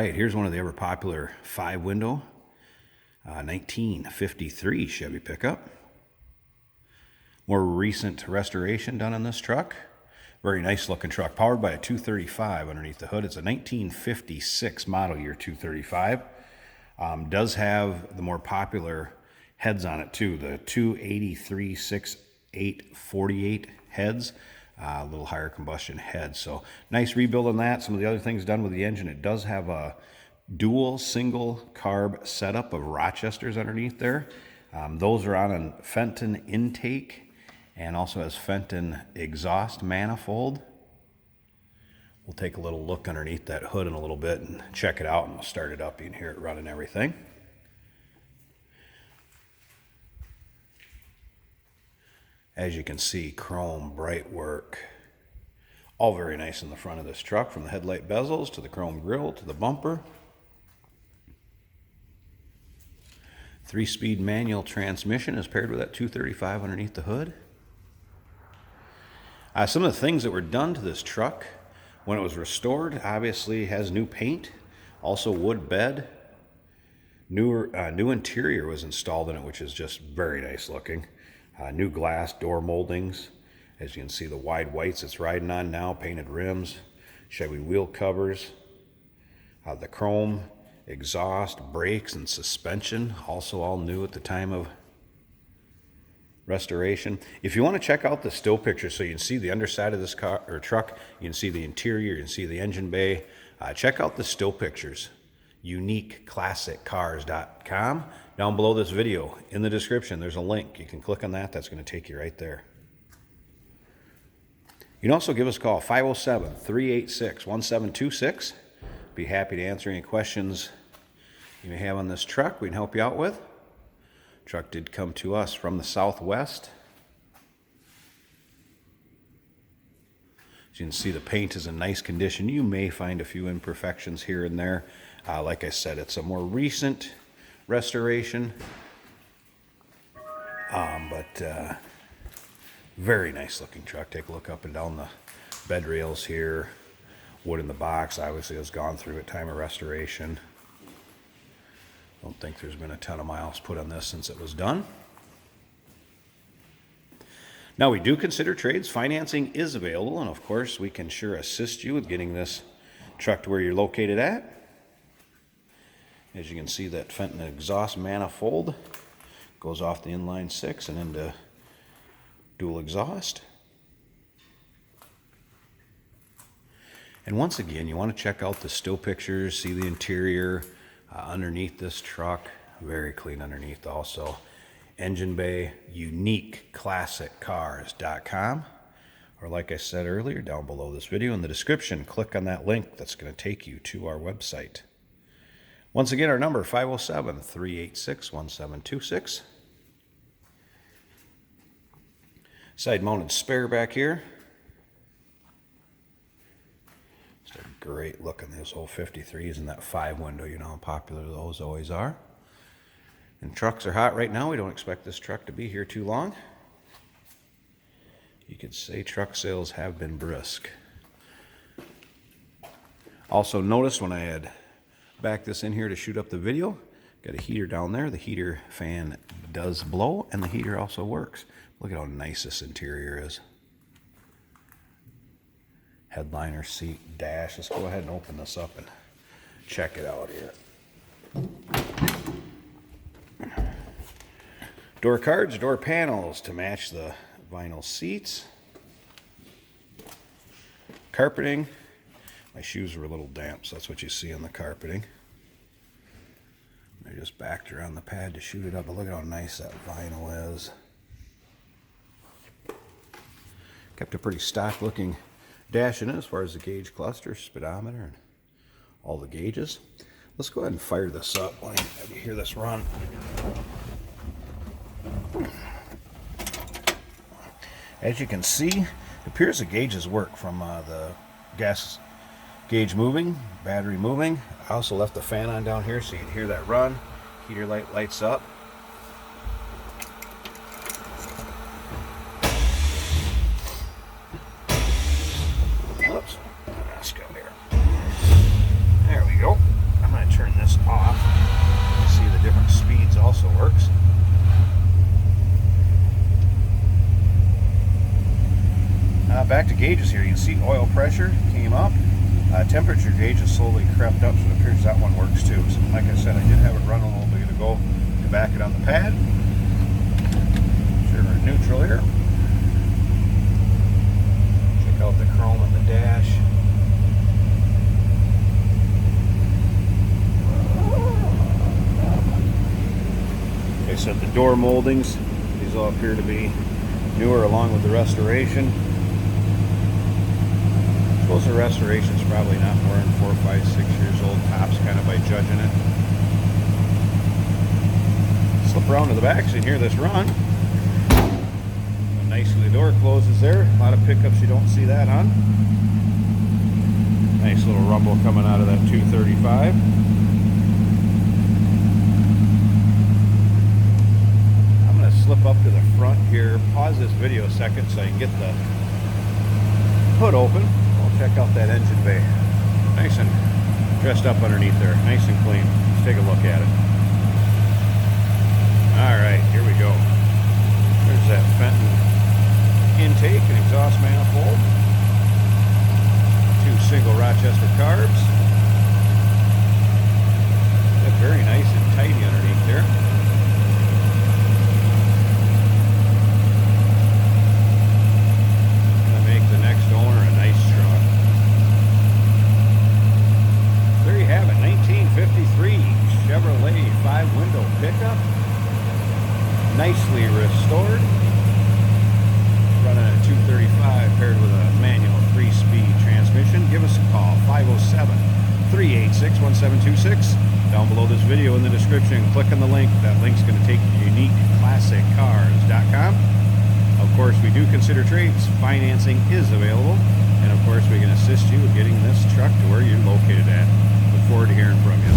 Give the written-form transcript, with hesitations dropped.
right, here's one of the ever popular 5-window 1953 Chevy pickup. More recent restoration done on this truck. Very nice looking truck, powered by a 235 underneath the hood. It's a 1956 model year 235. Does have the more popular heads on it too, the 283 6848 heads. A little higher combustion head. So nice rebuild on that. Some of the other things done with the engine, it does have a dual single carb setup of Rochesters underneath there. Those are on a Fenton intake and also has Fenton exhaust manifold. We'll take a little look underneath that hood in a little bit and check it out, and we'll start it up. You can hear it running everything. As you can see, chrome, bright work. All very nice in the front of this truck, from the headlight bezels to the chrome grille to the bumper. 3-speed manual transmission is paired with that 235 underneath the hood. Some of the things that were done to this truck when it was restored, obviously has new paint, also wood bed. New interior was installed in it, which is just very nice looking. New glass door moldings. As you can see, the wide whites it's riding on now, painted rims, Chevy wheel covers, the chrome exhaust, brakes, and suspension, also all new at the time of restoration. If you want to check out the still pictures so you can see the underside of this car or truck, you can see the interior, you can see the engine bay, check out the still pictures. uniqueclassiccars.com. Down below this video, in the description, there's a link. You can click on that. That's going to take you right there. You can also give us a call, 507-386-1726. Be happy to answer any questions you may have on this truck. We can help you out with. Truck did come to us from the Southwest. As you can see, the paint is in nice condition. You may find a few imperfections here and there. Like I said, it's a more recent restoration, but very nice looking truck. Take a look up and down the bed rails here. Wood in the box obviously has gone through at time of restoration. Don't think there's been a ton of miles put on this since it was done. Now, we do consider trades. Financing is available, and of course we can sure assist you with getting this truck to where you're located at. As you can see, that Fenton exhaust manifold goes off the inline 6 and into dual exhaust. And once again, you want to check out the still pictures, see the interior underneath this truck. Very clean underneath also. Engine bay, uniqueclassiccars.com. Or like I said earlier, down below this video in the description, click on that link. That's going to take you to our website. Once again, our number, 507-386-1726. Side-mounted spare back here. Just a great look on those old 53s and that 5-window. You know how popular those always are. And trucks are hot right now. We don't expect this truck to be here too long. You could say truck sales have been brisk. Also notice when I had backed this in here to shoot up the video, got a heater down there. The heater fan does blow, and the heater also works. Look at how nice this interior is. Headliner, seat, dash. Let's go ahead and open this up and check it out here. Door cards, door panels to match the vinyl seats. Carpeting. My shoes were a little damp, so that's what you see on the carpeting. I just backed around the pad to shoot it up, but look at how nice that vinyl is. Kept a pretty stock looking dash in it as far as the gauge cluster, speedometer, and all the gauges. Let's go ahead and fire this up. Let me have you hear this run. As you can see, it appears the gauges work from the gas gauge moving, battery moving. I also left the fan on down here so you can hear that run. Heater light lights up. Oops, let's go here. There we go. Back to gauges here. You can see oil pressure came up. Temperature gauge has slowly crept up, so it appears that one works too. So like I said, I did have it run a little bit ago to back it on the pad. Sure, we're in neutral here. Check out the chrome in the dash. Like I said, the door moldings, these all appear to be newer along with the restoration. I suppose the restoration's probably not more than 4, 5, 6 years old tops, kind of by judging it. Slip around to the back so you can hear this run. Nicely, the door closes there. A lot of pickups you don't see that on. Nice little rumble coming out of that 235. I'm going to slip up to the front here, pause this video a second so I can get the hood open. We'll check out that engine bay. Nice and dressed up underneath there. Nice and clean. Let's take a look at it. Alright, here we go. There's that Fenton intake and exhaust manifold. 2 single Rochester carbs. That's very nice and tidy underneath there. Gonna make the next owner a nice truck. There you have it, 1953 Chevrolet 5-window pickup. Nicely restored. Running at 235 paired with a manual 3-speed transmission. Give us a call, 507-386-1726. Down below this video in the description, click on the link. That link's going to take you to uniqueclassiccars.com. Of course, we do consider trades. Financing is available. And of course, we can assist you with getting this truck to where you're located at. Look forward to hearing from you.